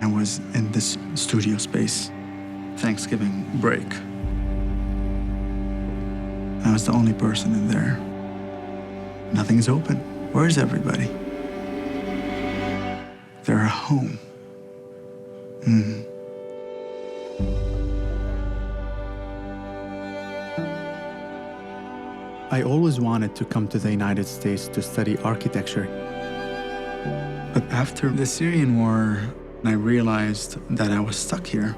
I was in this studio space, Thanksgiving break. I was the only person in there. Nothing's open. Where's everybody? They're at home. I always wanted to come to the United States to study architecture. But after the Syrian war, I realized that I was stuck here.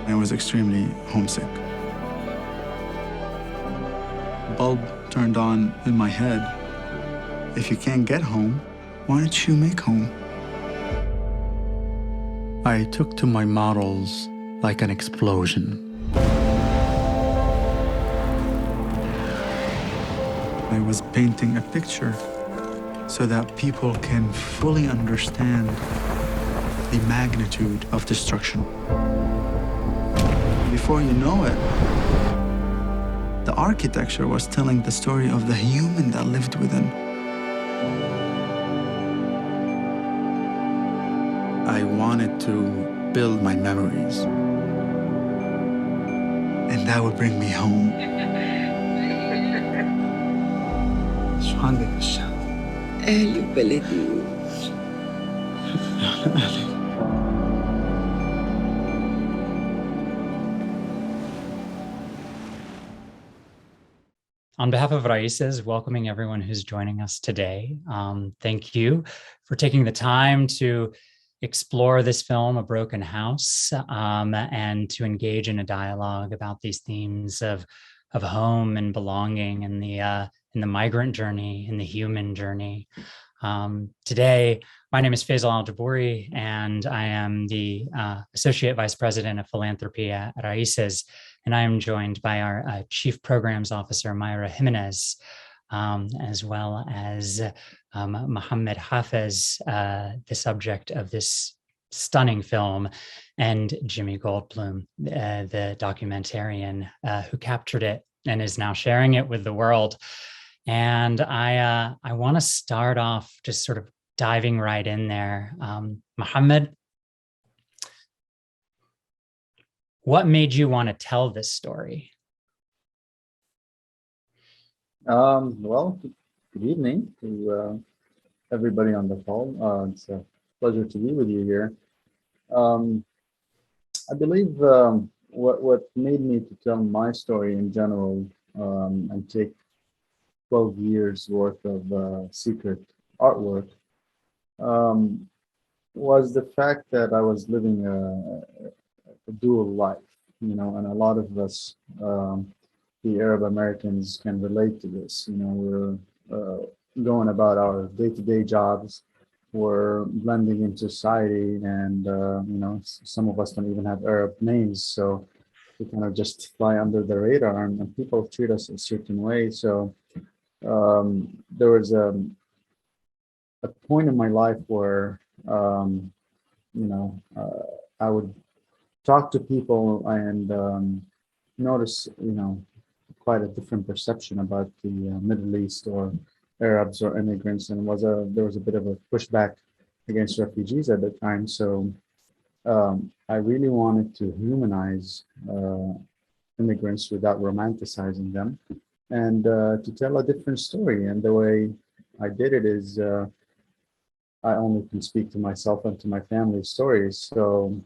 I was extremely homesick. Bulb turned on in my head. If you can't get home, why don't you make home? I took to my models like an explosion. I was painting a picture so that people can fully understand the magnitude of destruction. Before you know it, the architecture was telling the story of the human that lived within. I wanted to build my memories, and that would bring me home. شو عندك بالشام؟ أهلي وبلدي. On behalf of RAICES, welcoming everyone who's joining us today. Thank you for taking the time to explore this film, A Broken House, and to engage in a dialogue about these themes of home and belonging and in the migrant journey, in the human journey. Today, my name is Faisal Al-Juburi, and I am the Associate Vice President of Philanthropy at RAICES, and I am joined by our Chief Programs Officer, Mayra Jimenez, as well as Mohamad Hafez, the subject of this stunning film, and Jimmy Goldblum, the documentarian who captured it and is now sharing it with the world. And I want to start off just sort of diving right in there. Mohamad, what made you want to tell this story? Well, good evening to everybody on the call. It's a pleasure to be with you here. I believe what made me to tell my story in general and take 12 years worth of secret artwork was the fact that I was living a dual life, and a lot of us, the Arab Americans, can relate to this. We're going about our day-to-day jobs, we're blending in society, and some of us don't even have Arab names, so we kind of just fly under the radar, and people treat us a certain way. So there was a point in my life where I would talk to people and notice quite a different perception about the Middle East or Arabs or immigrants, and there was a bit of a pushback against refugees at the time. So I really wanted to humanize immigrants without romanticizing them, and to tell a different story. And the way I did it is I only can speak to myself and to my family's stories. So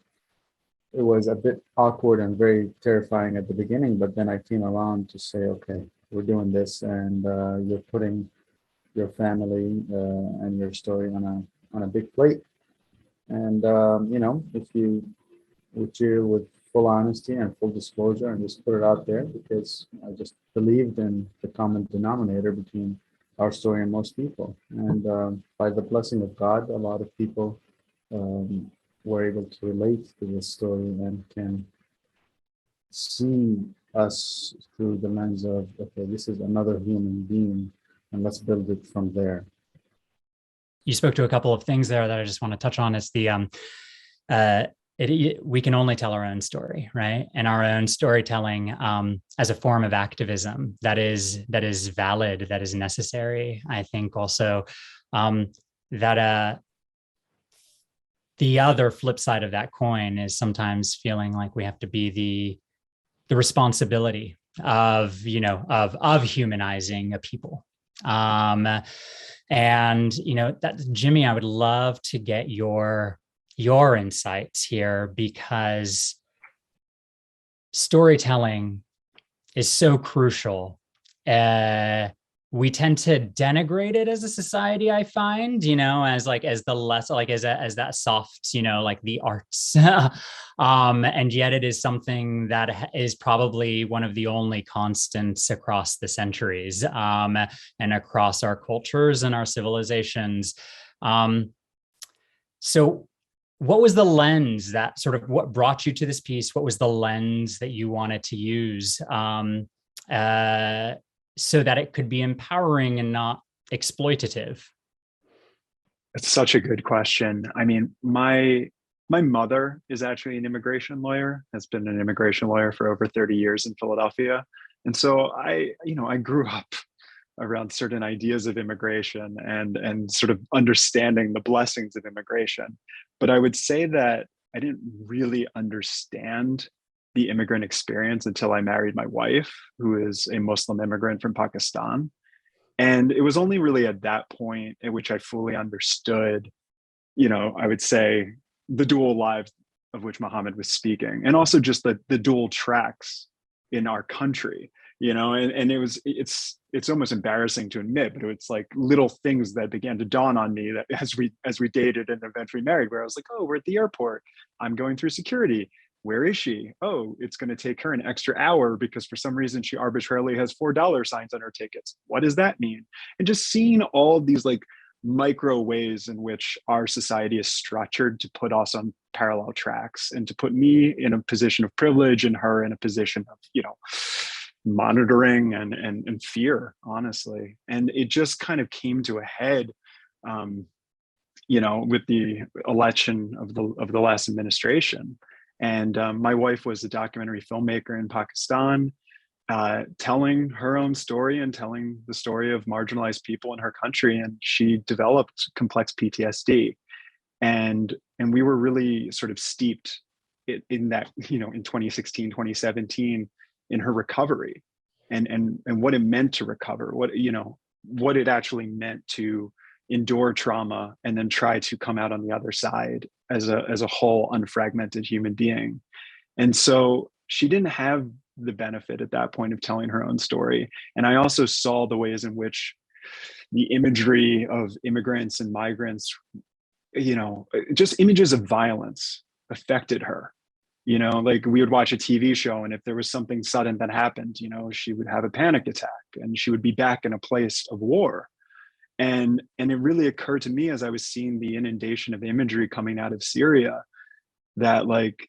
it was a bit awkward and very terrifying at the beginning, but then I came around to say, okay, we're doing this, and you're putting your family and your story on a big plate. And if you would deal with full honesty and full disclosure and just put it out there, because I just believed in the common denominator between our story and most people. And by the blessing of God, a lot of people were able to relate to this story and can see us through the lens of, okay, this is another human being, and let's build it from there. You spoke to a couple of things there that I just want to touch on. It's the we can only tell our own story, right? And our own storytelling as a form of activism that is valid, that is necessary. I think also that the other flip side of that coin is sometimes feeling like we have to be the responsibility of, of humanizing a people. And, that, Jimmy, I would love to get your insights here, because storytelling is so crucial. We tend to denigrate it as a society, I find, as the less, as that soft, like the arts. And yet it is something that is probably one of the only constants across the centuries, and across our cultures and our civilizations. So what was the lens that what brought you to this piece? What was the lens that you wanted to use? So that it could be empowering and not exploitative? It's such a good question. I mean, my mother is actually an immigration lawyer, has been an immigration lawyer for over 30 years in Philadelphia. And so I grew up around certain ideas of immigration and sort of understanding the blessings of immigration. But I would say that I didn't really understand the immigrant experience until I married my wife, who is a Muslim immigrant from Pakistan. And it was only really at that point at which I fully understood, I would say, the dual lives of which Mohamad was speaking, and also just the dual tracks in our country, and it's almost embarrassing to admit, but it's like little things that began to dawn on me that as we dated and eventually married, where I was like, oh, we're at the airport, I'm going through security. Where is she? Oh, it's going to take her an extra hour because for some reason she arbitrarily has $4 signs on her tickets. What does that mean? And just seeing all these like micro ways in which our society is structured to put us on parallel tracks and to put me in a position of privilege and her in a position of, monitoring and fear, honestly. And it just kind of came to a head, with the election of the last administration. And my wife was a documentary filmmaker in Pakistan, telling her own story and telling the story of marginalized people in her country. And she developed complex PTSD. And we were really sort of steeped in that, in 2016, 2017, in her recovery and what it meant to recover, what it actually meant to endure trauma and then try to come out on the other side as a whole unfragmented human being. And so she didn't have the benefit at that point of telling her own story. And I also saw the ways in which the imagery of immigrants and migrants, just images of violence affected her. Like we would watch a TV show, and if there was something sudden that happened, she would have a panic attack and she would be back in a place of war. And it really occurred to me as I was seeing the inundation of imagery coming out of Syria that, like,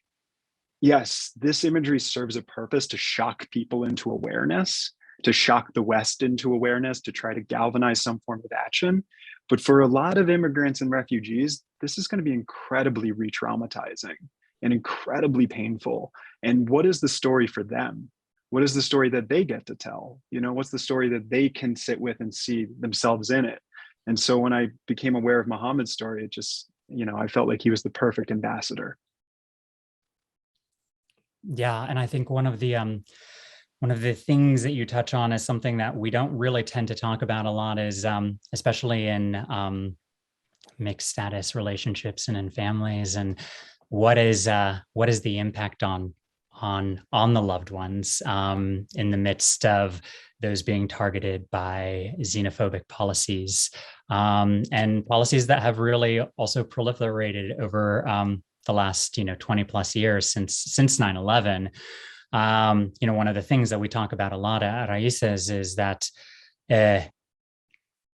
yes, this imagery serves a purpose to shock people into awareness, to shock the West into awareness, to try to galvanize some form of action. But for a lot of immigrants and refugees, this is going to be incredibly re-traumatizing and incredibly painful. And what is the story for them? What is the story that they get to tell? What's the story that they can sit with and see themselves in it? And so when I became aware of Mohamad's story, it just, I felt like he was the perfect ambassador. Yeah, and I think one of the things that you touch on is something that we don't really tend to talk about a lot is, especially in mixed status relationships and in families, and what is the impact on the loved ones in the midst of those being targeted by xenophobic policies, and policies that have really also proliferated over the last 20 plus years since 9/11. One of the things that we talk about a lot at RAICES is that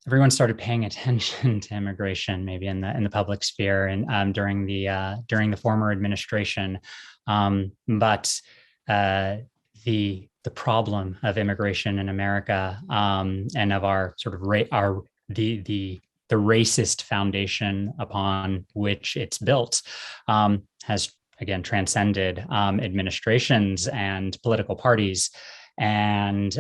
everyone started paying attention to immigration, maybe in the public sphere, and during the former administration. But the problem of immigration in America, and of our sort of the racist foundation upon which it's built, has again transcended administrations and political parties, and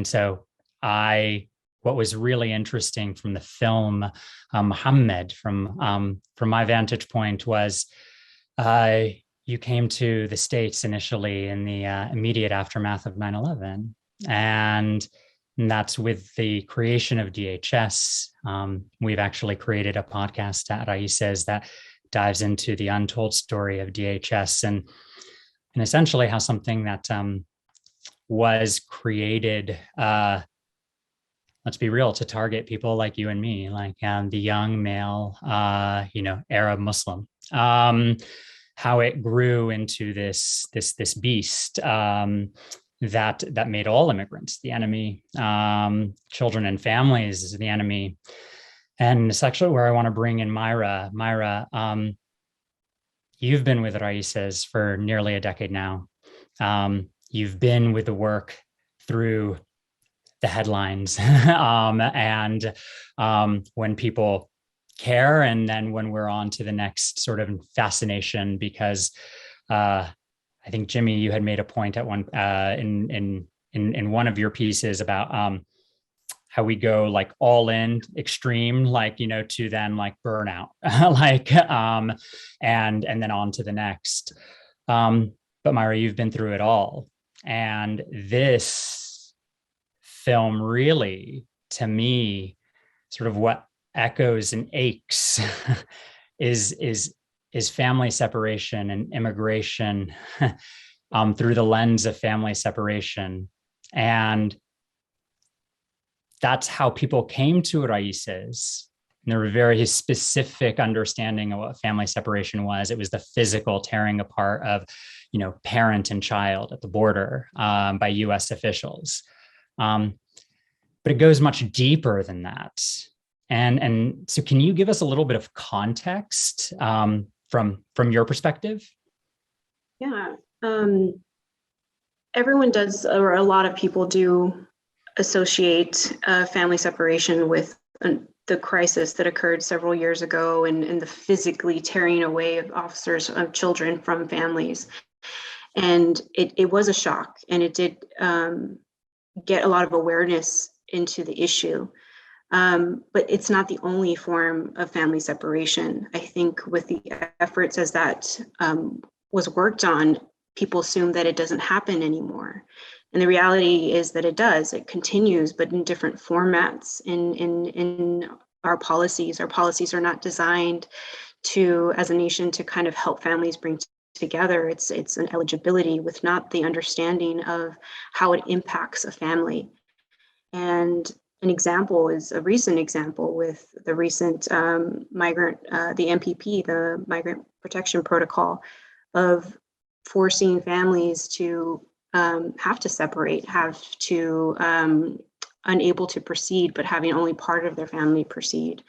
so I what was really interesting from the film, Mohammed, from my vantage point, was you came to the States initially in the immediate aftermath of 9/11. And that's with the creation of DHS. We've actually created a podcast at RAICES that dives into the untold story of DHS and essentially how something that was created, let's be real, to target people like you and me, like the young male, Arab Muslim, how it grew into this beast that made all immigrants the enemy, children and families is the enemy. And it's actually where I want to bring in Mayra. Mayra, you've been with RAICES for nearly a decade now. You've been with the work through the headlines and when people care, and then when we're on to the next sort of fascination, because I think, Jimmy, you had made a point at one in one of your pieces about how we go like all in extreme, like, to then like burnout, and then on to the next. But Mayra, you've been through it all. And this film really, to me, sort of what echoes and aches is family separation and immigration through the lens of family separation. And that's how people came to RAICES. And there were very specific understanding of what family separation was. It was the physical tearing apart of, parent and child at the border by US officials. But it goes much deeper than that. And so can you give us a little bit of context from your perspective? Yeah. Everyone does, or a lot of people do, associate family separation with the crisis that occurred several years ago and the physically tearing away of officers of children from families. And it was a shock, and it did get a lot of awareness into the issue. But it's not the only form of family separation. I think with the efforts as that was worked on, people assume that it doesn't happen anymore. And the reality is that it does. It continues, but in different formats in our policies. Our policies are not designed to, as a nation, to kind of help families bring together. It's an eligibility with not the understanding of how it impacts a family. And an example is a recent example with the recent the MPP, the Migrant Protection Protocol, of forcing families to have to separate, have to unable to proceed, but having only part of their family proceed.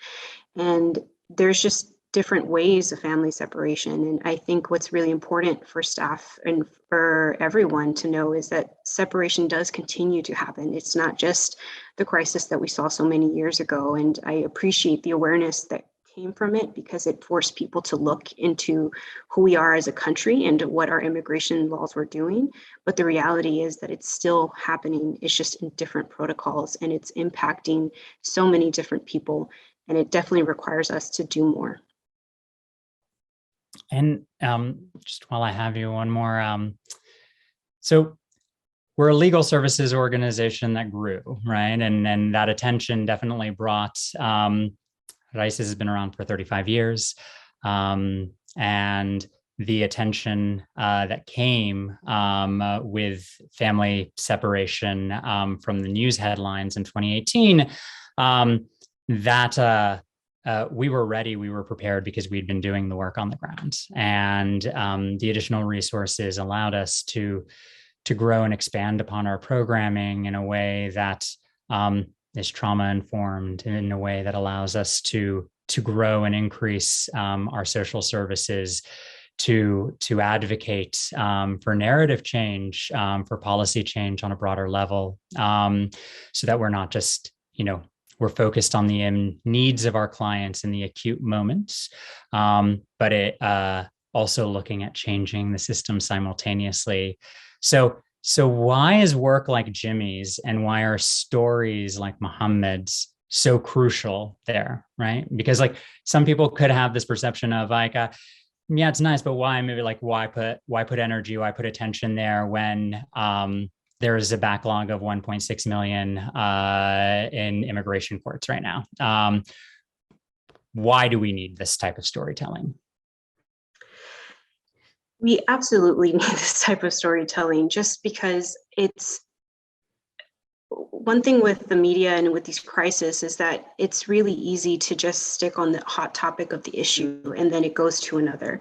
And there's just different ways of family separation. And I think what's really important for staff and for everyone to know is that separation does continue to happen. It's not just the crisis that we saw so many years ago. And I appreciate the awareness that came from it, because it forced people to look into who we are as a country and what our immigration laws were doing. But the reality is that it's still happening. It's just in different protocols, and it's impacting so many different people. And it definitely requires us to do more. And just while I have you, one more. So we're a legal services organization that grew, right? And that attention definitely brought, RAICES has been around for 35 years. And the attention that came with family separation from the news headlines in 2018, we were ready, we were prepared, because we'd been doing the work on the ground. And the additional resources allowed us to grow and expand upon our programming in a way that is trauma-informed, in a way that allows us to grow and increase our social services, to advocate for narrative change, for policy change on a broader level, so that we're not just, we're focused on the needs of our clients in the acute moments, but it also looking at changing the system simultaneously. So So why is work like Jimmy's and why are stories like Mohamad's so crucial there, right? Because like some people could have this perception of like, yeah, it's nice, but why? Maybe like why put energy, why put attention there when there is a backlog of 1.6 million in immigration courts right now? Why do we need this type of storytelling? We absolutely need this type of storytelling just because it's one thing with the media and with these crises is that it's really easy to just stick on the hot topic of the issue and then it goes to another.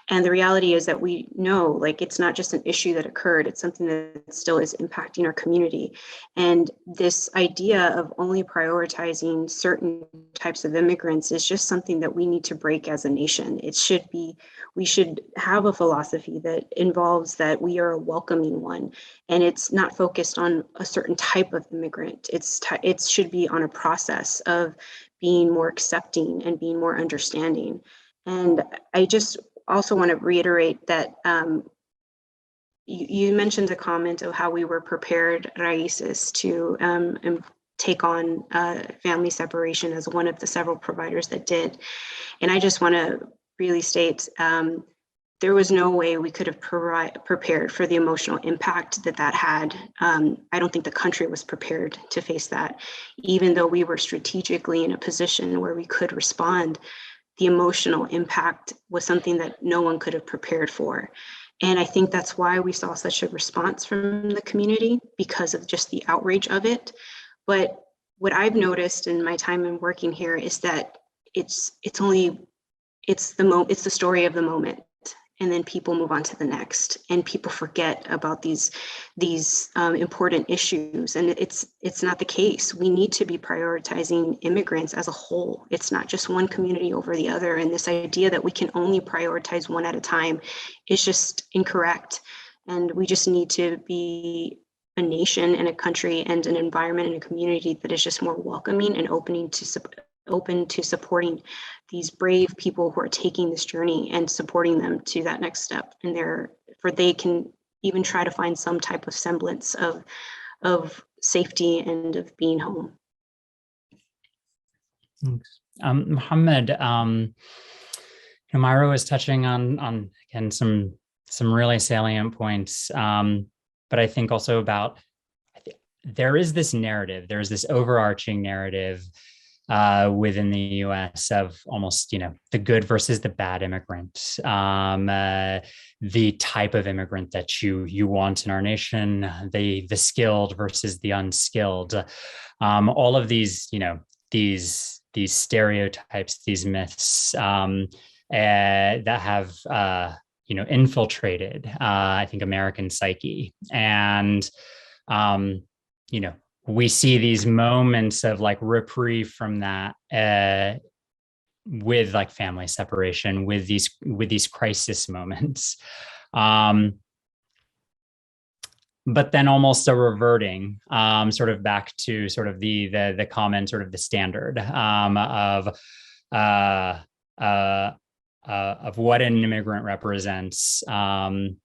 And the reality is that we know, like, it's not just an issue that occurred, it's something that still is impacting our community. And this idea of only prioritizing certain types of immigrants is just something that we need to break as a nation. We should have a philosophy that involves that we are a welcoming one. And it's not focused on a certain type of immigrant. It should be on a process of being more accepting and being more understanding. And I just also want to reiterate that you mentioned the comment of how we were prepared, RAICES, to take on family separation as one of the several providers that did. And I just want to really state there was no way we could have prepared for the emotional impact that had. I don't think the country was prepared to face that. Even though we were strategically in a position where we could respond, the emotional impact was something that no one could have prepared for. And I think that's why we saw such a response from the community, because of just the outrage of it. But what I've noticed in my time in working here is that it's the story of the moment. And then people move on to the next, and people forget about these important issues. And it's not the case. We need to be prioritizing immigrants as a whole. It's not just one community over the other. And this idea that we can only prioritize one at a time is just incorrect. And we just need to be a nation and a country and an environment and a community that is just more welcoming and open to supporting these brave people who are taking this journey and supporting them to that next step. And they can even try to find some type of semblance of safety and of being home. Thanks. Mohamad, Mayra was touching on again some really salient points, but I think also about there is this narrative, there's this overarching narrative within the U.S. of almost, the good versus the bad immigrant, the type of immigrant that you want in our nation, the skilled versus the unskilled, all of these, these stereotypes, these myths that have, infiltrated, I think, American psyche. And, we see these moments of like reprieve from that with like family separation, with these crisis moments, but then almost a reverting sort of back to sort of the common sort of the standard of what an immigrant represents in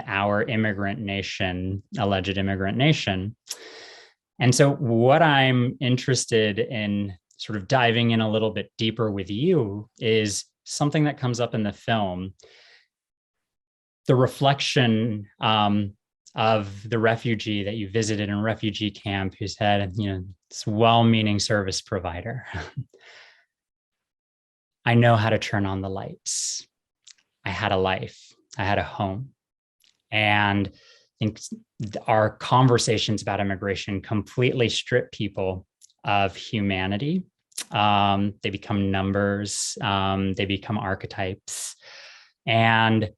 our immigrant nation, alleged immigrant nation. And so what I'm interested in sort of diving in a little bit deeper with you is something that comes up in the film, the reflection of the refugee that you visited in a refugee camp who said, this well-meaning service provider, I know how to turn on the lights. I had a life, I had a home. And I think our conversations about immigration completely strip people of humanity. They become numbers, they become archetypes. And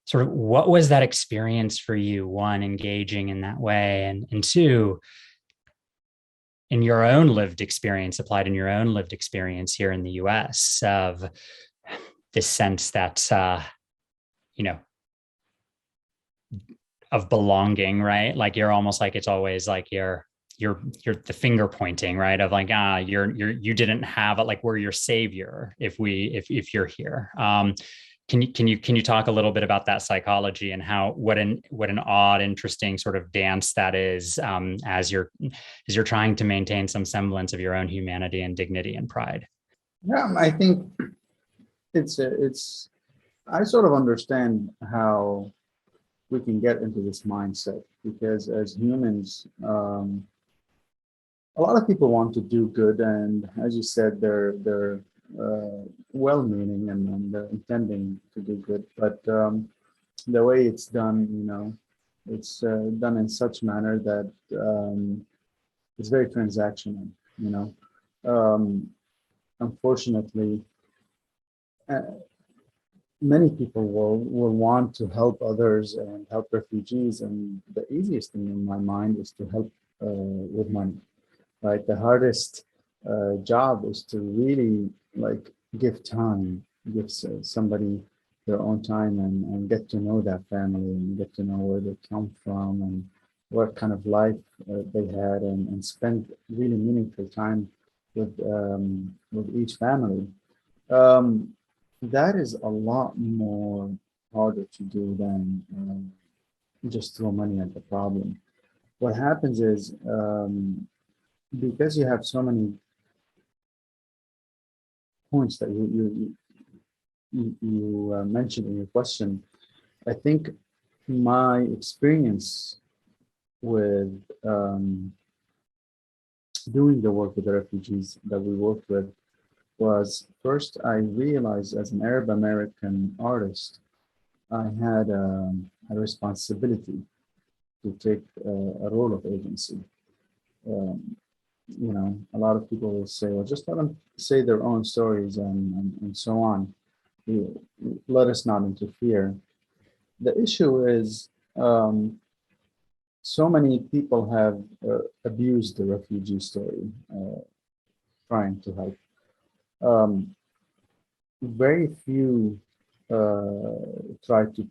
sort of what was that experience for you, one, engaging in that way, and two, in your own lived experience, applied in your own lived experience here in the US of this sense that, of belonging, right? Like you're almost like, it's always like you're the finger pointing, right? Of like, you didn't have it, like we're your savior if you're here. can you talk a little bit about that psychology and how what an odd, interesting sort of dance that is, as you're trying to maintain some semblance of your own humanity and dignity and pride? Yeah, I think it's I sort of understand how we can get into this mindset, because as humans, a lot of people want to do good, and as you said, they're well-meaning and they're intending to do good, but the way it's done, it's done in such manner that it's very transactional. Unfortunately, many people will want to help others and help refugees, and the easiest thing in my mind is to help with money. Right, the hardest job is to really give time, give somebody their own time, and get to know that family and get to know where they come from and what kind of life they had, and spend really meaningful time with each family. That is a lot more harder to do than just throw money at the problem. What happens is, because you have so many points that you mentioned in your question, I think my experience with doing the work with the refugees that we worked with was, first, I realized as an Arab American artist, I had a responsibility to take a role of agency. A lot of people will say, well, just let them say their own stories and so on. Let us not interfere. The issue is, so many people have abused the refugee story, trying to help. Very few try to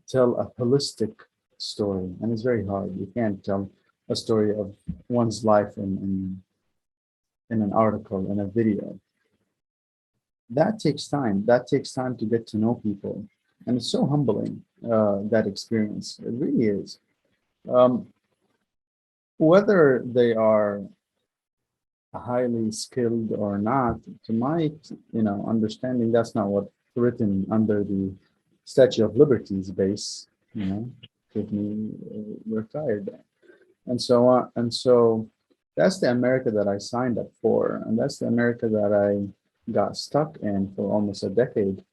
tell a holistic story, and it's very hard. You can't tell a story of one's life in an article, in a video. That takes time. That takes time to get to know people, and it's so humbling, that experience. It really is. Whether they are highly skilled or not, to my understanding, that's not what's written under the Statue of Liberty's base. Give me retired, and so on. And so that's the America that I signed up for, and that's the America that I got stuck in for almost a decade,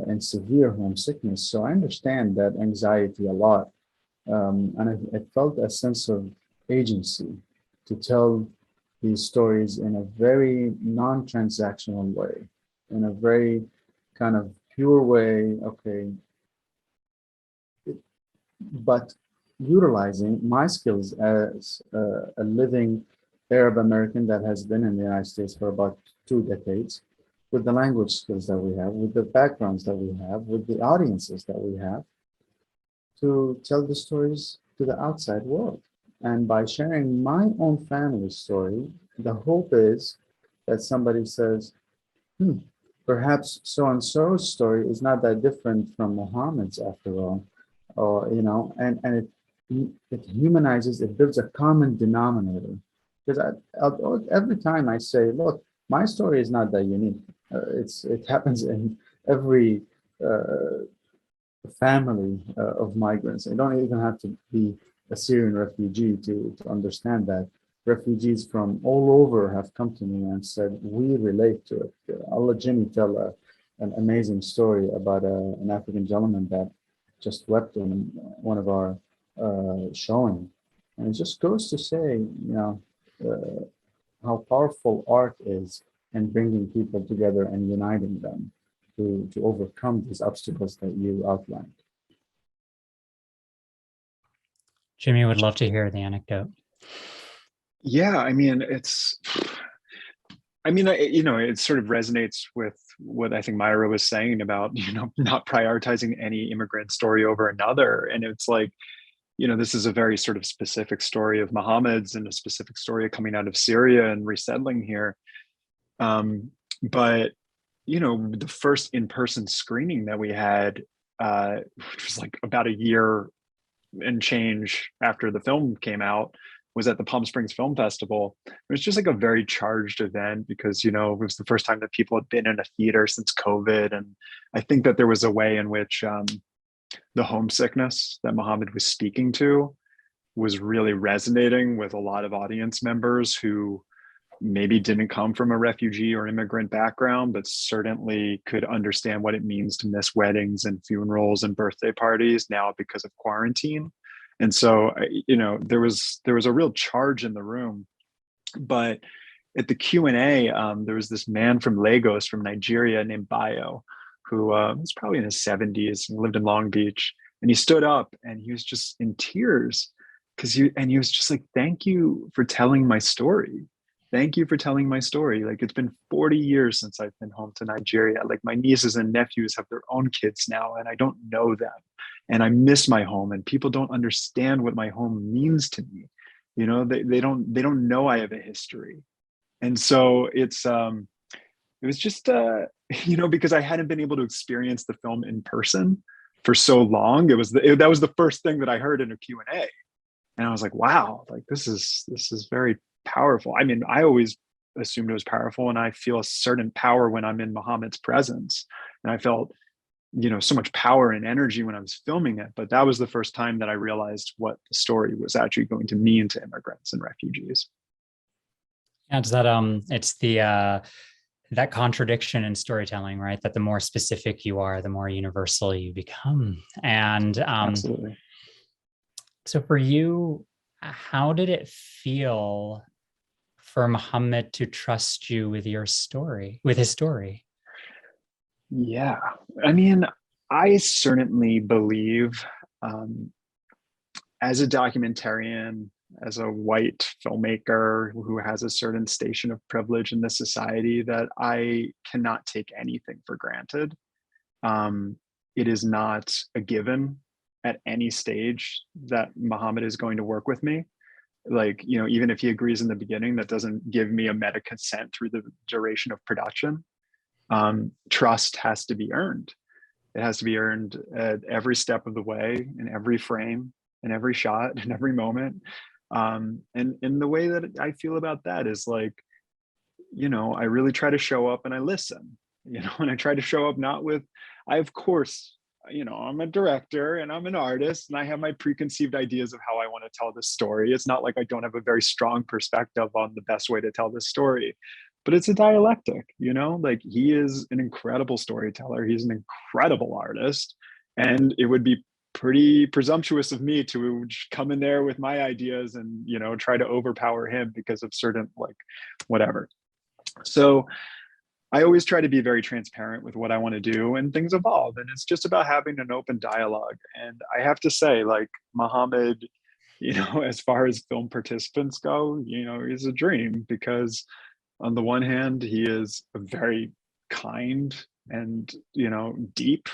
in severe homesickness. So I understand that anxiety a lot, and I felt a sense of agency to tell these stories in a very non-transactional way, in a very kind of pure way. Okay, but utilizing my skills as a living Arab American that has been in the United States for about 2 decades, with the language skills that we have, with the backgrounds that we have, with the audiences that we have, to tell the stories to the outside world. And by sharing my own family story, the hope is that somebody says, perhaps so-and-so's story is not that different from Muhammad's after all. Or, and it humanizes, it builds a common denominator. Because every time I say, look, my story is not that unique. It happens in every family of migrants. I don't even have to be a Syrian refugee to understand that. Refugees from all over have come to me and said, we relate to it. I'll let Jimmy tell an amazing story about an African gentleman that just wept in one of our showing. And it just goes to say, how powerful art is in bringing people together and uniting them to overcome these obstacles that you outlined. Jimmy would love to hear the anecdote. Yeah, I mean, it sort of resonates with what I think Mayra was saying about, not prioritizing any immigrant story over another. And it's like, this is a very sort of specific story of Mohammed's and a specific story coming out of Syria and resettling here. But the first in-person screening that we had, which was like about a year and change after the film came out, was at the Palm Springs Film Festival. It was just like a very charged event because, it was the first time that people had been in a theater since COVID. And I think that there was a way in which the homesickness that Mohamad was speaking to was really resonating with a lot of audience members who maybe didn't come from a refugee or immigrant background, but certainly could understand what it means to miss weddings and funerals and birthday parties now because of quarantine. And so, there was a real charge in the room. But at the Q&A, there was this man from Lagos, from Nigeria, named Bayo, who was probably in his 70s and lived in Long Beach. And he stood up and he was just in tears he was just like, "Thank you for telling my story. Thank you for telling my story. Like, it's been 40 years since I've been home to Nigeria. Like, my nieces and nephews have their own kids now, and I don't know them. And I miss my home, and people don't understand what my home means to me. They don't know I have a history." And so it was just, because I hadn't been able to experience the film in person for so long. That was the first thing that I heard in a Q&A. And I was like, wow, like this is very powerful. I mean, I always assumed it was powerful, and I feel a certain power when I'm in Mohamad's presence. And I felt, so much power and energy when I was filming it. But that was the first time that I realized what the story was actually going to mean to immigrants and refugees. Yeah, it's that it's the that contradiction in storytelling, right? That the more specific you are, the more universal you become. And Absolutely. so for you, how did it feel for Mohamad to trust you with his story? Yeah, I mean, I certainly believe, as a documentarian, as a white filmmaker who has a certain station of privilege in this society, that I cannot take anything for granted. It is not a given at any stage that Mohamad is going to work with me. Like, even if he agrees in the beginning, that doesn't give me a meta consent through the duration of production. Trust has to be earned. It has to be earned at every step of the way, in every frame, in every shot, in every moment. And the way that I feel about that is like, I really try to show up and I listen, and I try to show up of course, I'm a director and I'm an artist and I have my preconceived ideas of how I want to tell this story. It's not like I don't have a very strong perspective on the best way to tell this story, but it's a dialectic, like he is an incredible storyteller. He's an incredible artist. And it would be pretty presumptuous of me to come in there with my ideas and, try to overpower him because of certain, like, whatever. So I always try to be very transparent with what I want to do, and things evolve. And it's just about having an open dialogue. And I have to say, like, Mohamad, as far as film participants go, he's a dream, because on the one hand, he is a very kind and, deep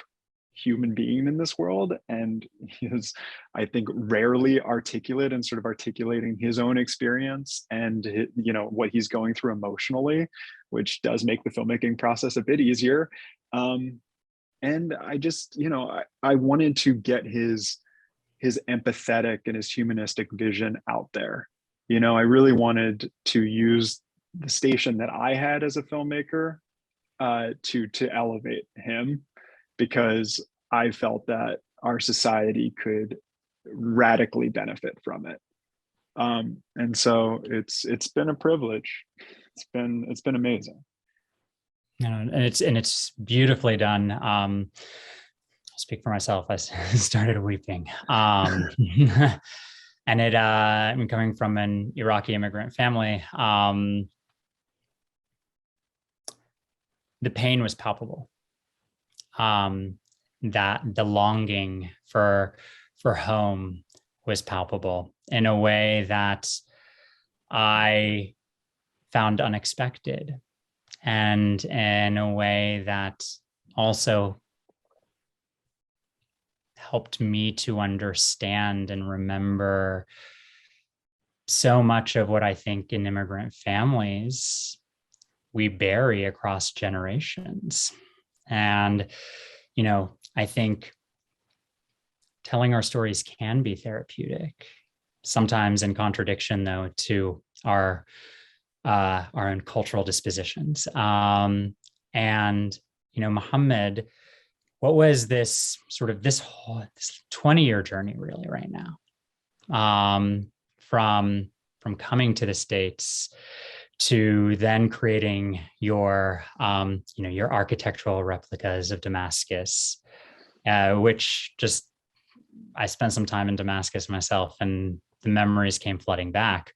human being in this world. And he is, I think, rarely articulate and sort of articulating his own experience and, what he's going through emotionally, which does make the filmmaking process a bit easier. And I just, I wanted to get his empathetic and his humanistic vision out there. I really wanted to use the station that I had as a filmmaker to elevate him, because I felt that our society could radically benefit from it. And so it's been a privilege. It's been amazing. And it's beautifully done. I'll speak for myself. I started weeping. And it, coming from an Iraqi immigrant family, the pain was palpable. That the longing for home was palpable in a way that I found unexpected, and in a way that also helped me to understand and remember so much of what I think in immigrant families we bury across generations. And, I think telling our stories can be therapeutic, sometimes in contradiction, though, to our own cultural dispositions. And, Mohamad, what was this 20-year journey really right now, from coming to the States to then creating your architectural replicas of Damascus, which I spent some time in Damascus myself, and the memories came flooding back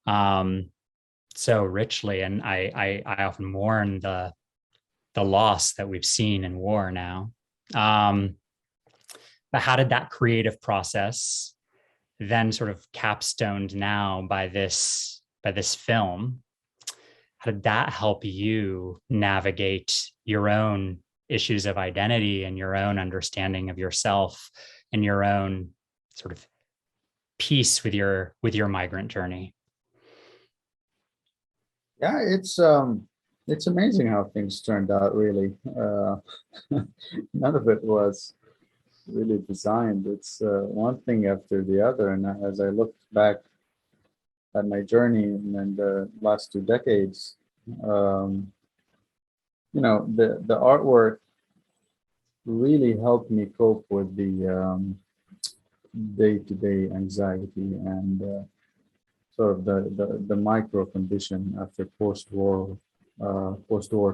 so richly. And I often mourn the loss that we've seen in war now. But how did that creative process, then sort of capstoned now by this film, how did that help you navigate your own issues of identity and your own understanding of yourself and your own sort of peace with your migrant journey? Yeah, it's amazing how things turned out, really. None of it was really designed. It's one thing after the other. And as I look back at my journey in the last 2 decades, the artwork really helped me cope with the day-to-day anxiety and sort of the micro condition after post-war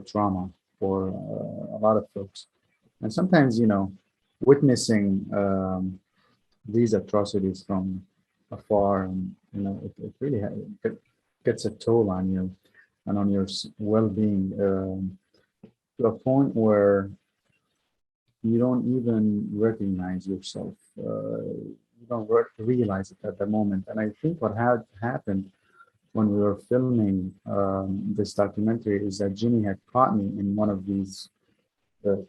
trauma for a lot of folks. And sometimes, witnessing these atrocities from afar, and it really gets a toll on you and on your well-being, to a point where you don't even recognize yourself. You don't realize it at the moment. And I think what had happened when we were filming this documentary is that Jimmy had caught me in one of these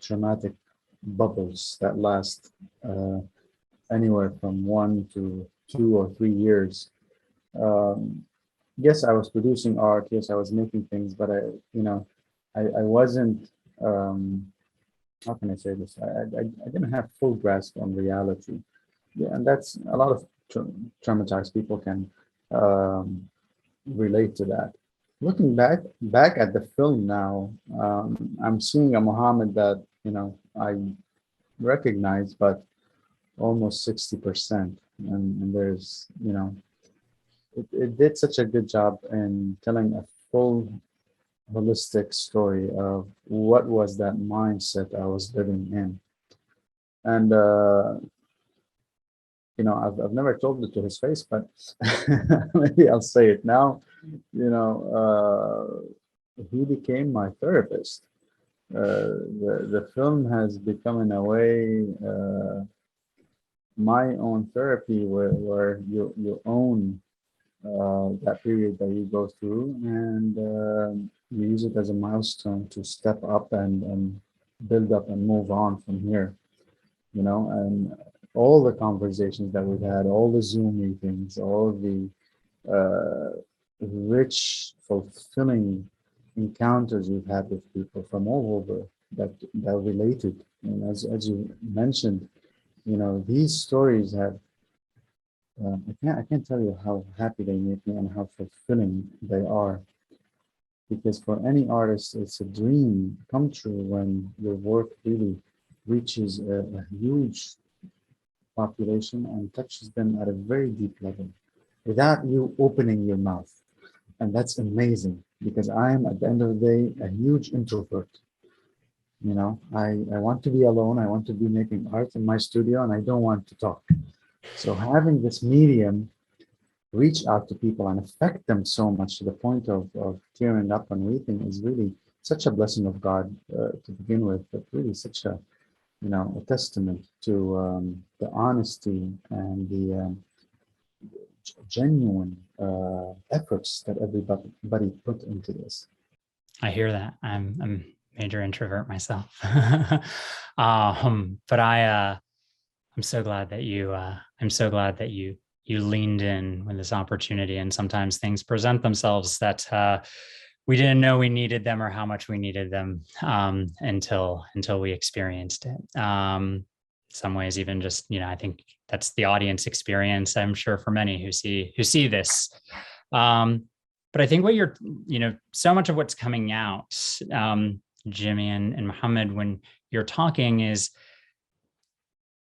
traumatic bubbles that last anywhere from 1 to 2 or 3 years. Yes, I was producing art. Yes, I was making things, but I wasn't. How can I say this? I didn't have full grasp on reality. Yeah, and that's a lot of traumatized people can relate to that. Looking back at the film now, I'm seeing a Mohamad that I recognize, but almost 60%. And there's it did such a good job in telling a full holistic story of what was that mindset I was living in. And I've never told it to his face, but maybe I'll say it now. He became my therapist. The film has become, in a way, my own therapy, where you own that period that you go through, and you use it as a milestone to step up and build up and move on from here. And all the conversations that we've had, all the Zoom meetings, all the rich, fulfilling encounters we've had with people from all over that related. And as you mentioned, these stories have, I can't tell you how happy they make me and how fulfilling they are. Because for any artist, it's a dream come true when your work really reaches a huge population and touches them at a very deep level without you opening your mouth. And that's amazing, because I am, at the end of the day, a huge introvert. I want to be alone. I want to be making art in my studio, and I don't want to talk. So having this medium reach out to people and affect them so much to the point of tearing up and weeping is really such a blessing of God to begin with, but really such a testament to the honesty and the genuine efforts that everybody put into this. I hear that. I'm a major introvert myself, but I'm so glad that you leaned in with this opportunity. And sometimes things present themselves that we didn't know we needed them or how much we needed them until we experienced it. Some ways, even just, I think that's the audience experience, I'm sure, for many who see this. But I think what you're, so much of what's coming out, Jimmy and Mohamad, when you're talking is,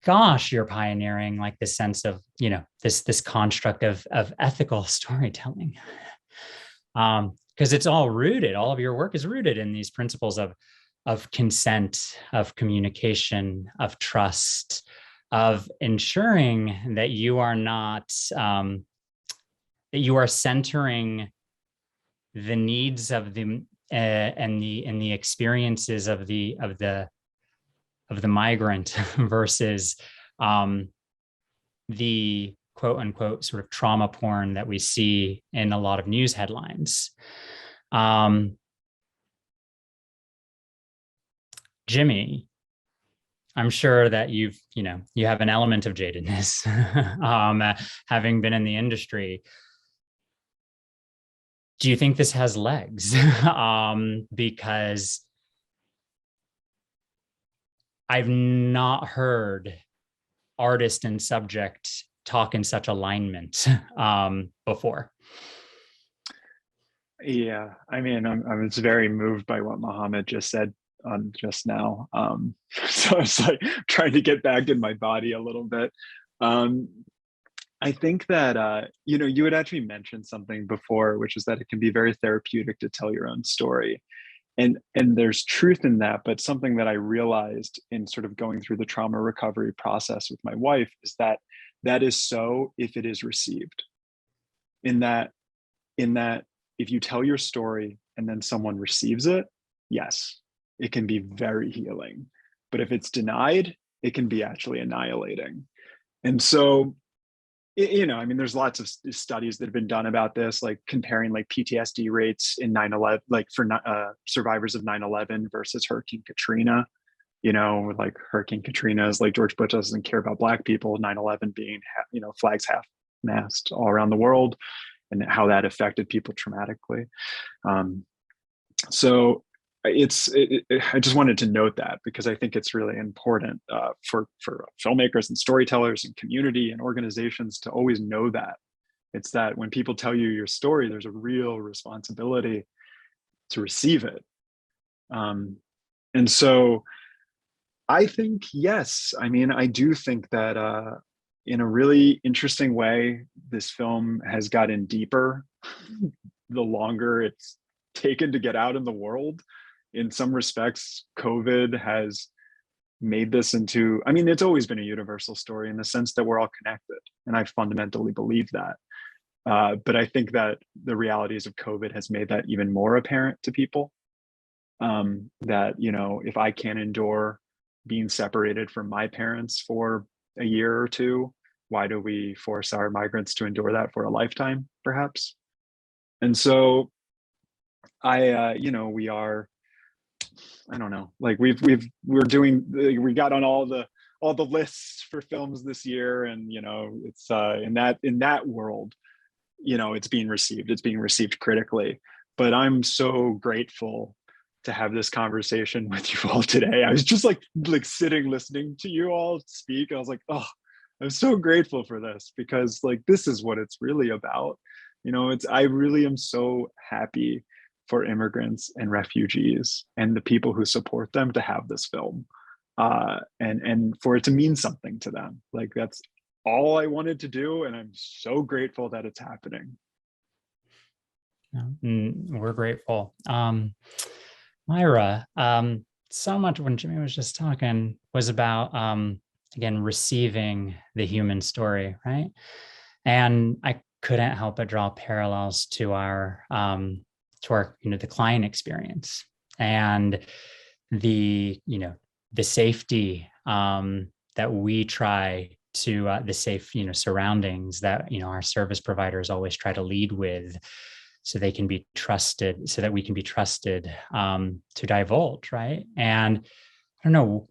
gosh, you're pioneering like this sense of, this construct of ethical storytelling. Because it's all of your work is rooted in these principles of consent, of communication, of trust, of ensuring that you are not, that you are centering the needs of the and the experiences of the migrant versus the quote unquote sort of trauma porn that we see in a lot of news headlines. Jimmy, I'm sure that you have an element of jadedness, having been in the industry. Do you think this has legs? Because I've not heard artist and subject talk in such alignment before. Yeah, I mean, I was very moved by what Mohamad just said just now. So I was like trying to get back in my body a little bit. I think that, you had actually mentioned something before, which is that it can be very therapeutic to tell your own story. And there's truth in that, but something that I realized in sort of going through the trauma recovery process with my wife is that is so if it is received. In that if you tell your story and then someone receives it, yes, it can be very healing. But if it's denied, it can be actually annihilating. And so, I mean, there's lots of studies that have been done about this, like comparing like PTSD rates in 9/11, like for survivors of 9/11 versus Hurricane Katrina. Like Hurricane Katrina is like George Bush doesn't care about Black people, 9/11 being, flags half-mast all around the world, and how that affected people traumatically. So I just wanted to note that because I think it's really important for filmmakers and storytellers and community and organizations to always know that. It's that when people tell you your story, there's a real responsibility to receive it. And so I think, yes, I mean, I do think that in a really interesting way, this film has gotten deeper the longer it's taken to get out in the world. In some respects, COVID has made this into, I mean, it's always been a universal story in the sense that we're all connected. And I fundamentally believe that. But I think that the realities of COVID has made that even more apparent to people. That, if I can't endure being separated from my parents for a year or two, why do we force our migrants to endure that for a lifetime, perhaps? And so we are, I don't know, like we got on all the lists for films this year, and it's in that world, it's being received critically. But I'm so grateful to have this conversation with you all today. I was just like sitting listening to you all speak. I was like, oh, I'm so grateful for this, because like this is what it's really about. I really am so happy for immigrants and refugees and the people who support them to have this film, and for it to mean something to them. Like that's all I wanted to do, and I'm so grateful that it's happening. We're grateful. Mayra, so much when Jimmy was just talking was about, again, receiving the human story, right? And I couldn't help but draw parallels to our the client experience and the safety that we try to the safe surroundings that our service providers always try to lead with, so they can be trusted, so that we can be trusted to divulge, right? And I don't know,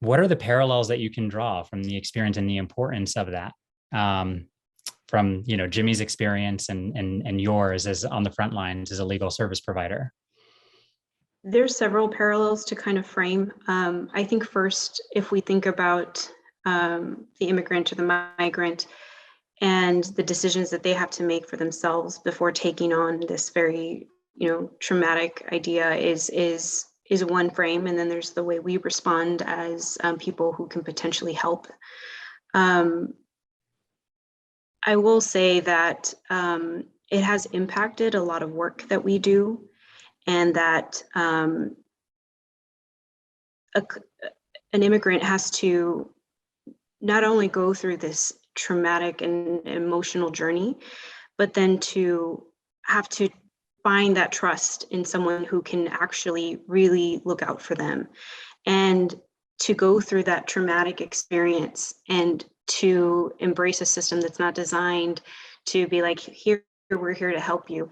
what are the parallels that you can draw from the experience and the importance of that Jimmy's experience and yours as on the front lines as a legal service provider? There's several parallels to kind of frame. I think first, if we think about the immigrant or the migrant and the decisions that they have to make for themselves before taking on this very, traumatic idea is one frame. And then there's the way we respond as people who can potentially help. I will say that it has impacted a lot of work that we do, and that an immigrant has to not only go through this traumatic and emotional journey, but then to have to find that trust in someone who can actually really look out for them, and to go through that traumatic experience and to embrace a system that's not designed to be like, here, we're here to help you.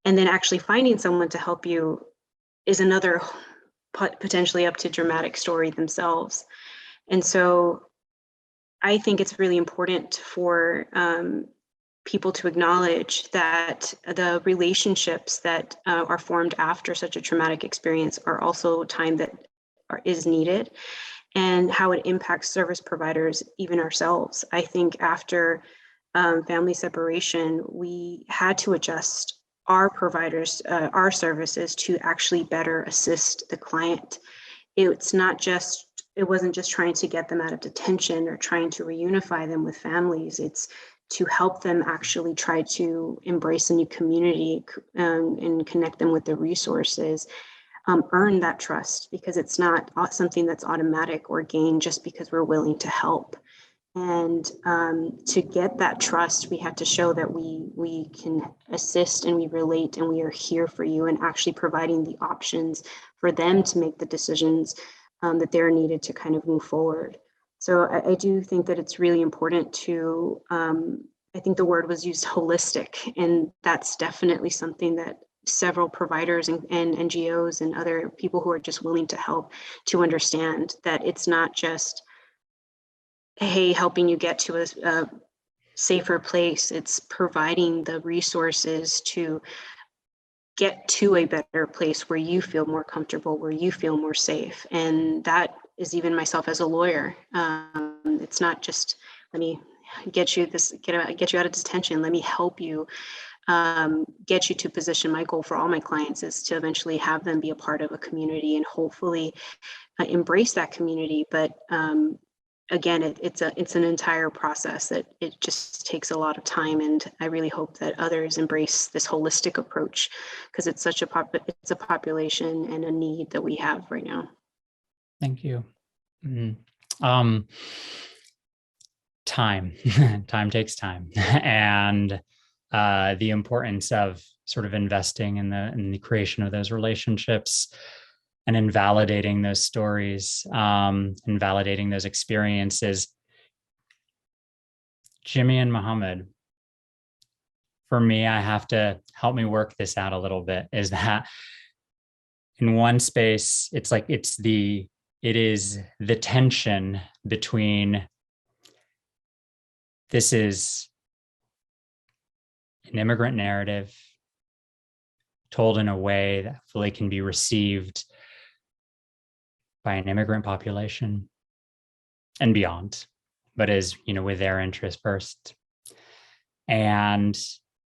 And then actually finding someone to help you is another potentially up to dramatic story themselves. And so I think it's really important for people to acknowledge that the relationships that are formed after such a traumatic experience are also time that is needed, and how it impacts service providers, even ourselves. I think after family separation, we had to adjust our providers, our services to actually better assist the client. It wasn't just trying to get them out of detention or trying to reunify them with families. It's to help them actually try to embrace a new community and connect them with the resources, earn that trust, because it's not something that's automatic or gained just because we're willing to help. And to get that trust, we had to show that we can assist and we relate and we are here for you, and actually providing the options for them to make the decisions that they're needed to kind of move forward. So I do think that it's really important to, I think the word was used, holistic, and that's definitely something that several providers and NGOs and other people who are just willing to help to understand, that it's not just, hey, helping you get to a safer place. It's providing the resources to get to a better place where you feel more comfortable, where you feel more safe. And that is even myself as a lawyer. It's not just, let me get you out of detention. Let me help you get you to position. My goal for all my clients is to eventually have them be a part of a community and hopefully embrace that community. But again, it's an entire process that it just takes a lot of time, and I really hope that others embrace this holistic approach, because it's such it's a population and a need that we have right now. Thank you. Time takes time, and the importance of sort of investing in the creation of those relationships, and invalidating those stories, invalidating those experiences. Jimmy and Mohamad, for me, I have to help me work this out a little bit, is that in one space, it is the tension between, this is an immigrant narrative told in a way that fully can be received by an immigrant population and beyond, but is, with their interest first. And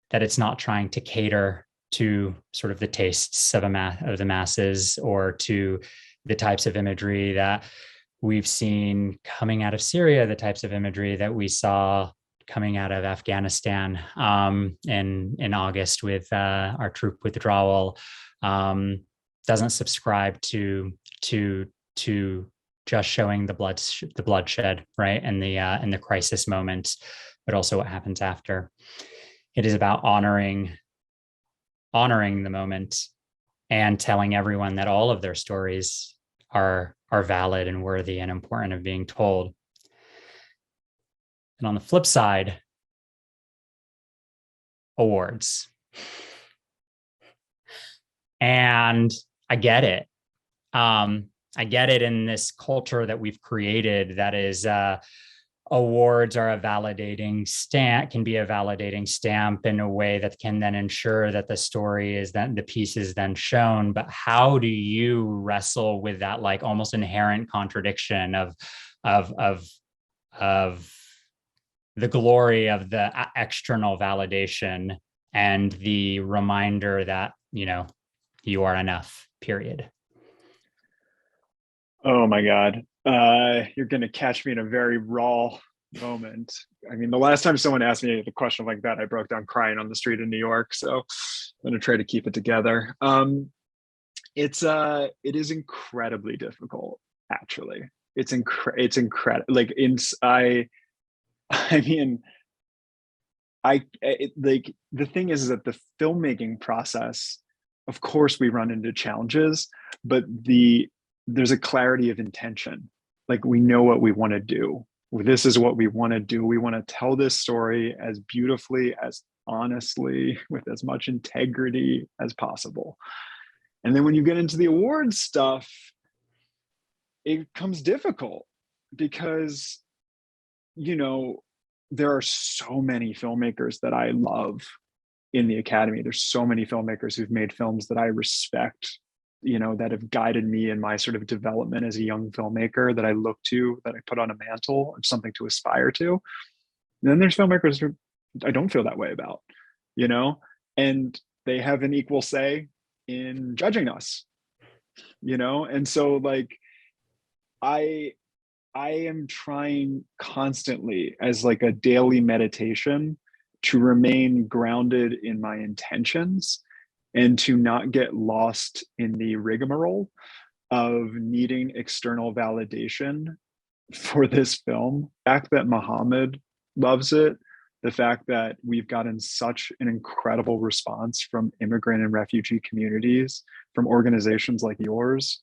that it's not trying to cater to sort of the tastes of the masses, or to the types of imagery that we've seen coming out of Syria, the types of imagery that we saw coming out of Afghanistan in August with our troop withdrawal. Doesn't subscribe to just showing the bloodshed, right, and the crisis moments, but also what happens after. It is about honoring the moment and telling everyone that all of their stories are valid and worthy and important of being told. And on the flip side, awards. And I get it. I get it in this culture that we've created that is awards are a validating stamp, can be a validating stamp in a way that can then ensure that the story is then, the piece is then shown. But how do you wrestle with that like almost inherent contradiction of the glory of the external validation and the reminder that, you know, you are enough, period? Oh my God. You're going to catch me in a very raw moment. I mean, the last time someone asked me the question like that, I broke down crying on the street in New York. So I'm going to try to keep it together. It is incredibly difficult, actually. It's incredible. Like like the thing is that the filmmaking process, of course we run into challenges, but there's a clarity of intention. Like we know what we want to do. This is what we want to do. We want to tell this story as beautifully, as honestly, with as much integrity as possible. And then when you get into the awards stuff, it becomes difficult because, you know, there are so many filmmakers that I love in the Academy. There's so many filmmakers who've made films that I respect, you know, that have guided me in my sort of development as a young filmmaker, that I look to, that I put on a mantle of something to aspire to. And then there's filmmakers who I don't feel that way about, you know, and they have an equal say in judging us, you know? And so like, I am trying constantly as like a daily meditation to remain grounded in my intentions and to not get lost in the rigmarole of needing external validation for this film. The fact that Mohamad loves it, the fact that we've gotten such an incredible response from immigrant and refugee communities, from organizations like yours,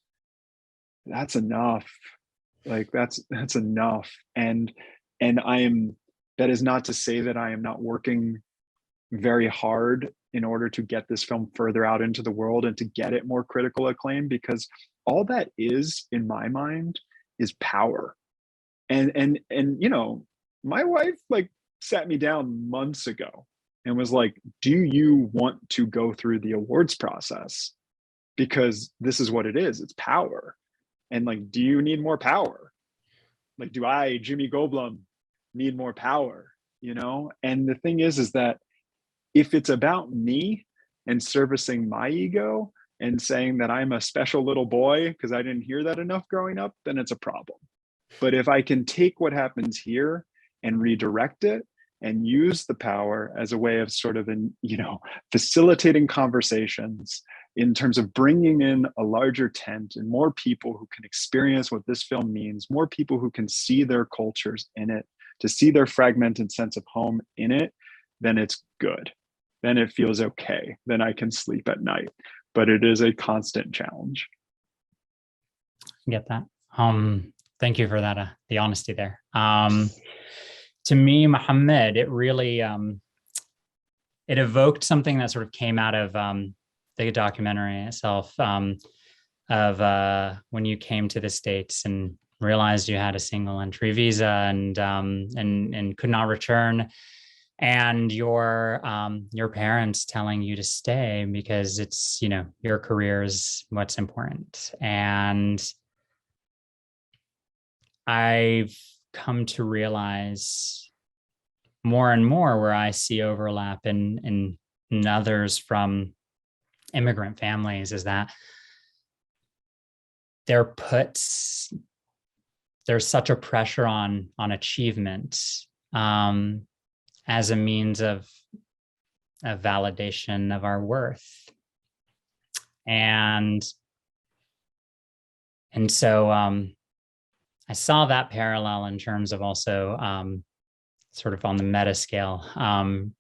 that's enough. Like that's enough. And that is not to say that I am not working very hard in order to get this film further out into the world and to get it more critical acclaim, because all that is, in my mind, is power. And you know, my wife like sat me down months ago and was like, do you want to go through the awards process? Because this is what it is, it's power. And like, do you need more power? Like, do I, Jimmy Goldblum, need more power? You know? And the thing is that if it's about me and servicing my ego and saying that I'm a special little boy because I didn't hear that enough growing up, then it's a problem. But if I can take what happens here and redirect it and use the power as a way of sort of, you know, facilitating conversations in terms of bringing in a larger tent and more people who can experience what this film means, more people who can see their cultures in it, to see their fragmented sense of home in it, then it's good. Then it feels okay. Then I can sleep at night. But it is a constant challenge. I get that. Thank you for that, the honesty there. To me, Mohamad, it really, it evoked something that sort of came out of the documentary itself, of when you came to the States and realized you had a single entry visa and could not return, and your parents telling you to stay because it's, you know, your career is what's important. And I've come to realize more and more where I see overlap in others from immigrant families is that there's such a pressure on achievement as a means of validation of our worth. And so I saw that parallel in terms of also sort of on the meta scale,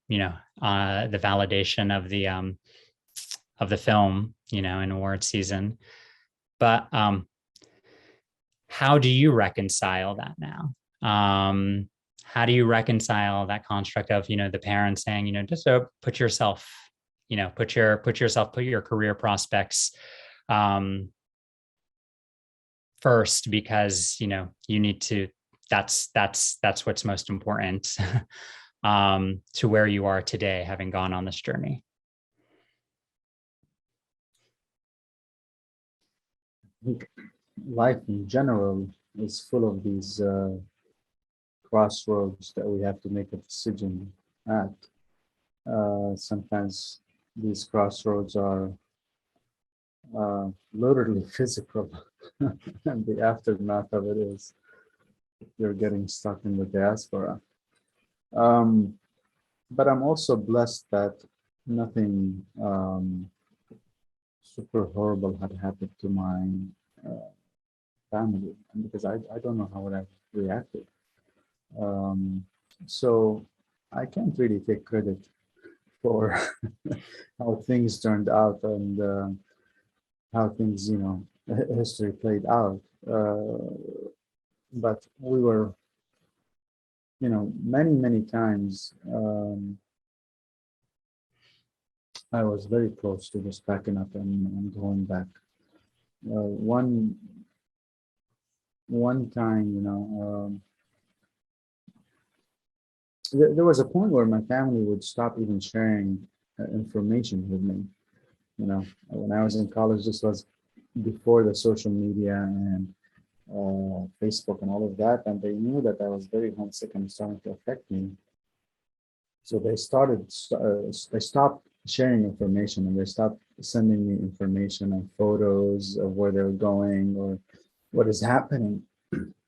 you know, the validation of the film, you know, in award season. But how do you reconcile that now? How do you reconcile that construct of, you know, the parents saying, you know, just put yourself, you know, put your career prospects first, because, you know, you need to that's what's most important to where you are today, having gone on this journey. I think life in general is full of these crossroads that we have to make a decision at. Sometimes these crossroads are literally physical, and the aftermath of it is you're getting stuck in the diaspora. But I'm also blessed that nothing super horrible had happened to my family, because I don't know how would I reacted. So I can't really take credit for how things turned out and how things, history played out. But we were, many times I was very close to just packing up and going back. One time, there was a point where my family would stop even sharing information with me. When I was in college, this was before the social media and Facebook and all of that, and they knew that I was very homesick and starting to affect me. So they stopped sharing information, and they stopped sending me information and photos of where they're going or what is happening.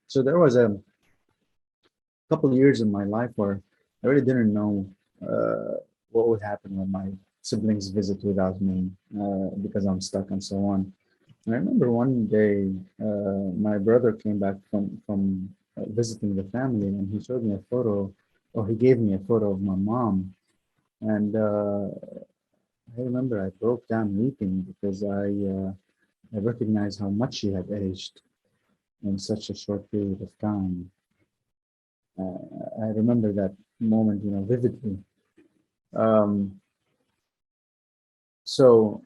So there was a couple of years in my life where I really didn't know what would happen when my siblings visit without me because I'm stuck and so on. And I remember one day my brother came back from visiting the family, and he showed me a photo, or he gave me a photo of my mom. And I remember I broke down weeping because I recognized how much she had aged in such a short period of time. I remember that moment, vividly. So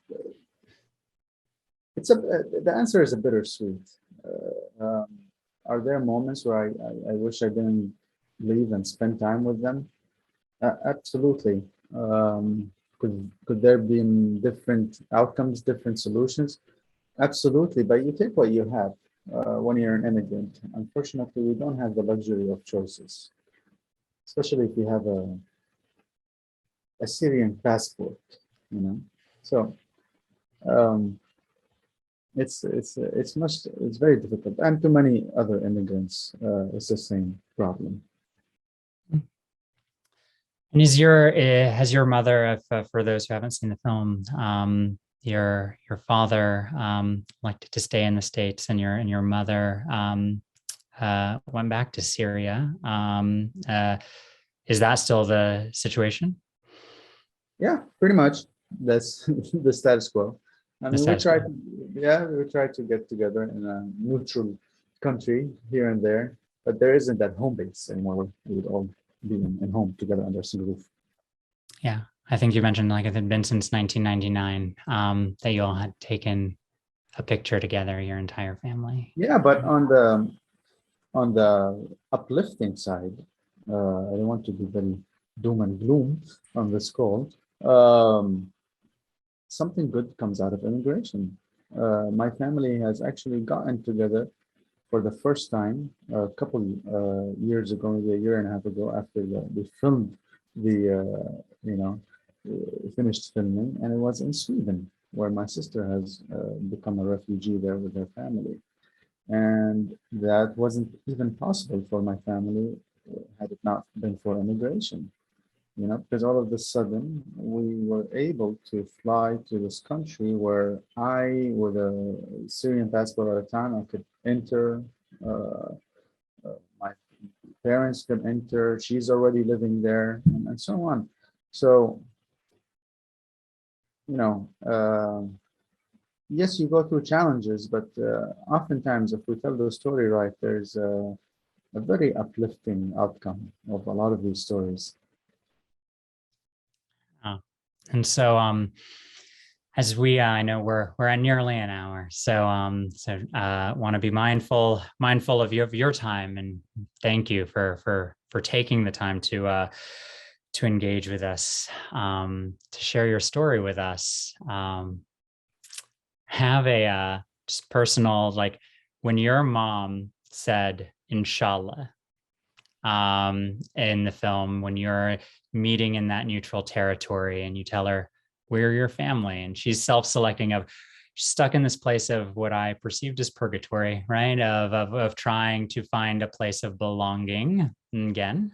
the answer is a bittersweet. Are there moments where I wish I didn't leave and spend time with them? Absolutely. Could there be different outcomes, different solutions? Absolutely, but you take what you have when you're an immigrant. Unfortunately, we don't have the luxury of choices, especially if you have a Syrian passport, So it's very difficult, and to many other immigrants, it's the same problem. And has your mother, for those who haven't seen the film, your father elected to stay in the States, and your mother went back to Syria. Is that still the situation? Yeah, pretty much. That's the status quo. I mean, we try to get together in a neutral country here and there, but there isn't that home base anymore. We would all be in home together under a single roof. Yeah, I think you mentioned it had been since 1999 that you all had taken a picture together, your entire family. Yeah, but on the uplifting side, I don't want to be very doom and gloom on this call. Something good comes out of immigration. My family has actually gotten together for the first time a couple years ago, maybe a year and a half ago, after we filmed finished filming, and it was in Sweden, where my sister has become a refugee there with her family. And that wasn't even possible for my family had it not been for immigration. Because all of a sudden we were able to fly to this country where I, with a Syrian passport at the time, I could enter. My parents could enter. She's already living there, and so on. So, yes, you go through challenges, but oftentimes, if we tell the story right, there's a very uplifting outcome of a lot of these stories. And so as we I know we're at nearly an hour, so want to be mindful of your time, and thank you for taking the time to engage with us, to share your story with us. Have a just personal, like when your mom said inshallah in the film, when you're meeting in that neutral territory and you tell her we're your family, and she's self-selecting of, she's stuck in this place of what I perceived as purgatory, right? Of trying to find a place of belonging again,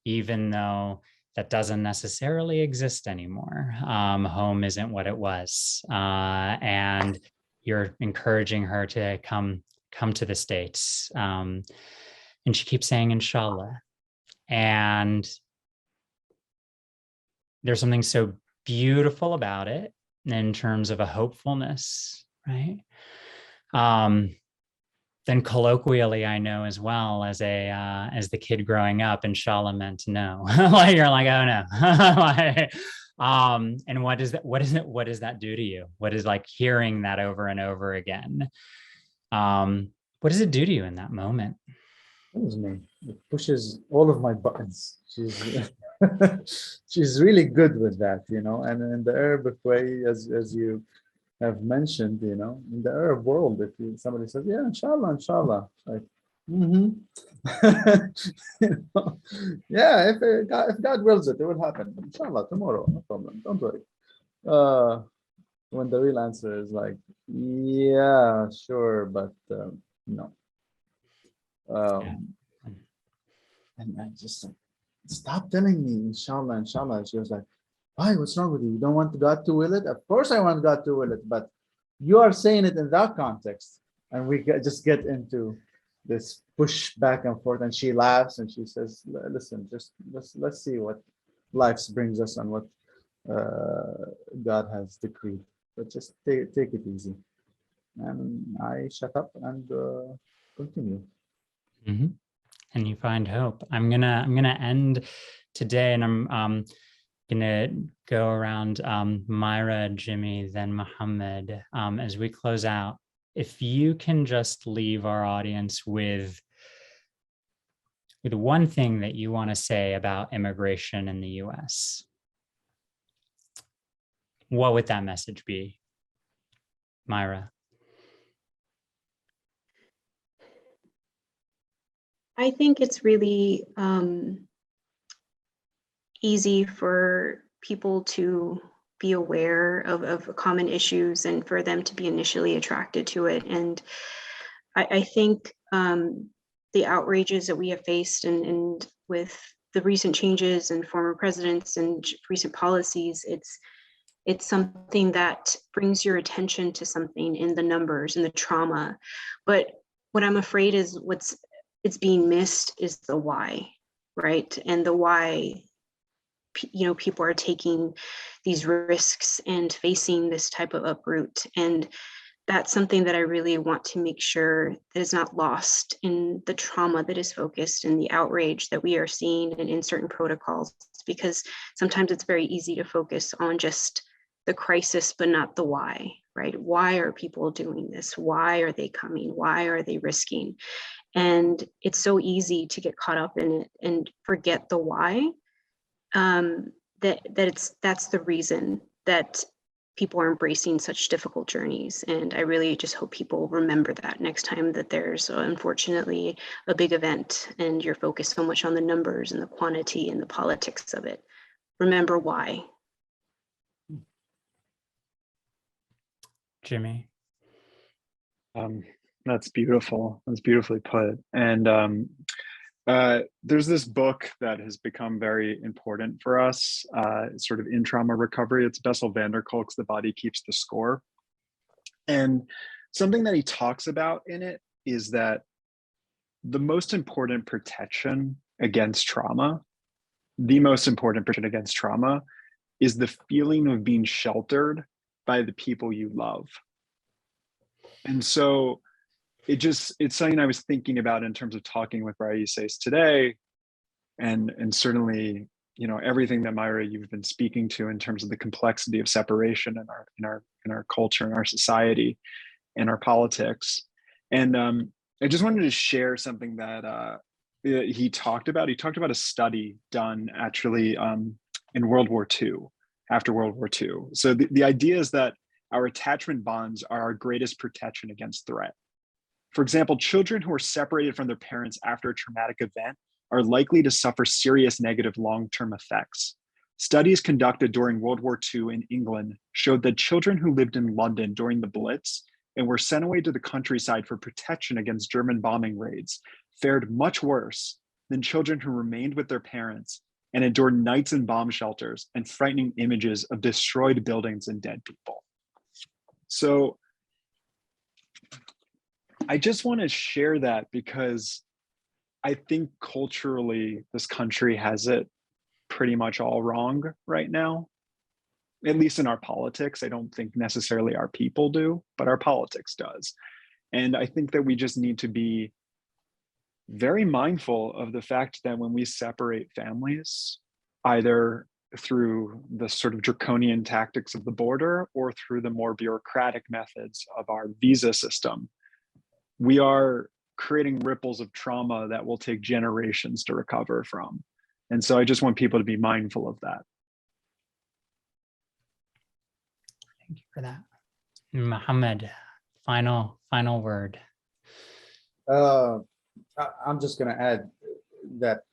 even though that doesn't necessarily exist anymore. Home isn't what it was, and you're encouraging her to come to the States, and she keeps saying inshallah, and there's something so beautiful about it in terms of a hopefulness, right? Then colloquially, I know as well as as the kid growing up, inshallah meant no. Like you're like, oh no. Like, and what does that do to you? What is, like, hearing that over and over again? What does it do to you in that moment? Me. It pushes all of my buttons. She's she's really good with that, and in the Arabic way, as you have mentioned, in the Arab world, if somebody says, yeah, inshallah, like, yeah, if God wills it will happen. Inshallah, tomorrow, no problem. Don't worry. When the real answer is like, yeah, sure, but no. And I just like, stop telling me inshallah. She was like, why, what's wrong with you? You don't want God to will it? Of course I want God to will it, but you are saying it in that context. And we just get into this push back and forth, and she laughs and she says, listen, just let's see what life brings us and what God has decreed, but just take it easy. And I shut up and continue. Mm-hmm. And you find hope. I'm gonna end today, and I'm gonna go around Mayra, Jimmy, then Mohamad, as we close out. If you can just leave our audience with one thing that you want to say about immigration in the US, what would that message be, Mayra? I think it's really easy for people to be aware of common issues and for them to be initially attracted to it. And I think the outrages that we have faced and with the recent changes and former presidents and recent policies, it's something that brings your attention to something in the numbers and the trauma. But what I'm afraid is it's being missed is the why, right? And the why, people are taking these risks and facing this type of uproot. And that's something that I really want to make sure that is not lost in the trauma that is focused in the outrage that we are seeing in certain protocols, because sometimes it's very easy to focus on just the crisis, but not the why, right? Why are people doing this? Why are they coming? Why are they risking? And it's so easy to get caught up in it and forget the why. That's the reason that people are embracing such difficult journeys. And I really just hope people remember that next time that there's unfortunately a big event and you're focused so much on the numbers and the quantity and the politics of it. Remember why. Jimmy. That's beautiful. That's beautifully put. And there's this book that has become very important for us, sort of in trauma recovery. It's Bessel van der Kolk's The Body Keeps the Score. And something that he talks about in it is that the most important protection against trauma, is the feeling of being sheltered by the people you love. And so it's something I was thinking about in terms of talking with RAICES today, and certainly, everything that Mayra, you've been speaking to in terms of the complexity of separation in our culture, in our society, in our politics. And I just wanted to share something that he talked about. He talked about a study done actually in World War II, after World War II. So the idea is that our attachment bonds are our greatest protection against threat. For example, children who are separated from their parents after a traumatic event are likely to suffer serious negative long-term effects. Studies conducted during World War II in England showed that children who lived in London during the Blitz and were sent away to the countryside for protection against German bombing raids fared much worse than children who remained with their parents and endured nights in bomb shelters and frightening images of destroyed buildings and dead people. So I just want to share that because I think culturally this country has it pretty much all wrong right now, at least in our politics. I don't think necessarily our people do, but our politics does. And I think that we just need to be very mindful of the fact that when we separate families, either through the sort of draconian tactics of the border or through the more bureaucratic methods of our visa system, we are creating ripples of trauma that will take generations to recover from. And so I just want people to be mindful of that. Thank you for that. Mohamad, final word. I'm just going to add that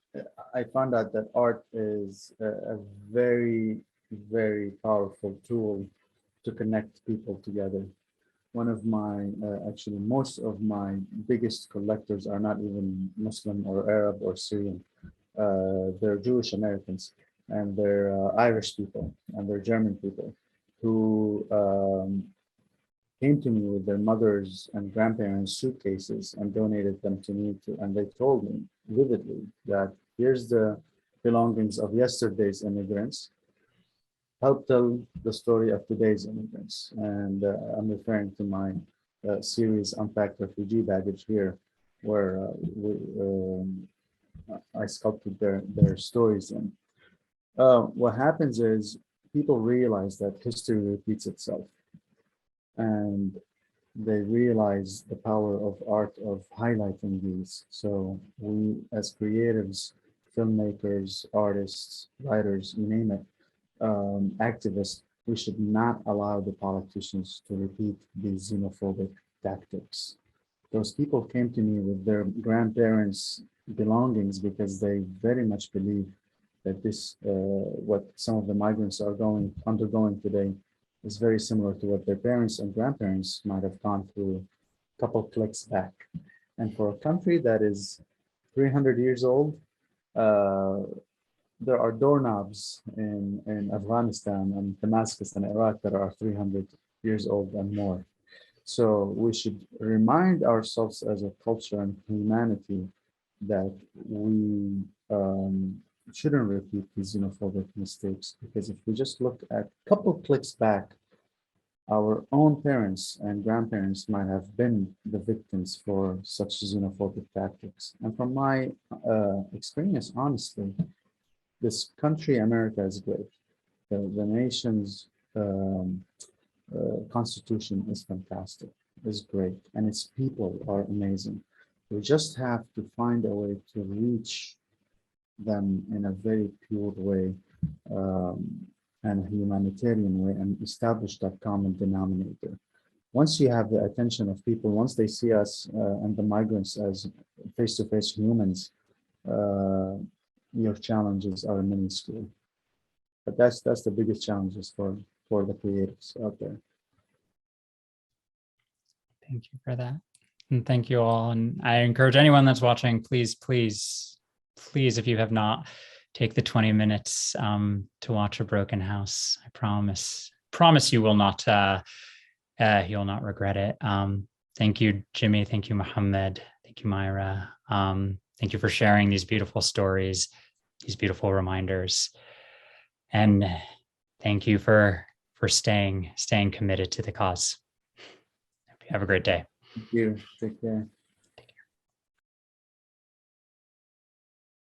I found out that art is a very, very powerful tool to connect people together. One of my, actually most of my biggest collectors are not even Muslim or Arab or Syrian. They're Jewish Americans, and they're Irish people, and they're German people who came to me with their mothers and grandparents' suitcases and donated them to me and they told me vividly that here's the belongings of yesterday's immigrants. Help tell the story of today's immigrants. And I'm referring to my series Unpacked Refugee Baggage here, where I sculpted their stories in. What happens is people realize that history repeats itself, and they realize the power of art of highlighting these. So we as creatives, filmmakers, artists, writers, you name it, activists, we should not allow the politicians to repeat these xenophobic tactics. Those people came to me with their grandparents' belongings because they very much believe that this, what some of the migrants are undergoing today, is very similar to what their parents and grandparents might have gone through a couple clicks back. And for a country that is 300 years old, there are doorknobs in Afghanistan and Damascus and Iraq that are 300 years old and more. So we should remind ourselves as a culture and humanity that we shouldn't repeat these xenophobic mistakes, because if we just look at a couple clicks back, our own parents and grandparents might have been the victims for such xenophobic tactics. And from my experience, honestly, this country, America, is great. The nation's constitution is fantastic, is great, and its people are amazing. We just have to find a way to reach them in a very pure way and a humanitarian way, and establish that common denominator. Once you have the attention of people, once they see us and the migrants as face-to-face humans, your challenges are minuscule. But that's the biggest challenges for the creatives out there. Thank you for that. And thank you all. And I encourage anyone that's watching, please, if you have not, take the 20 minutes to watch A Broken House. I promise you will not, you'll not regret it. Thank you, Jimmy. Thank you, Mohamad. Thank you, Mayra. Thank you for sharing these beautiful stories, these beautiful reminders. And thank you for staying committed to the cause. Have a great day. Thank you. Take care.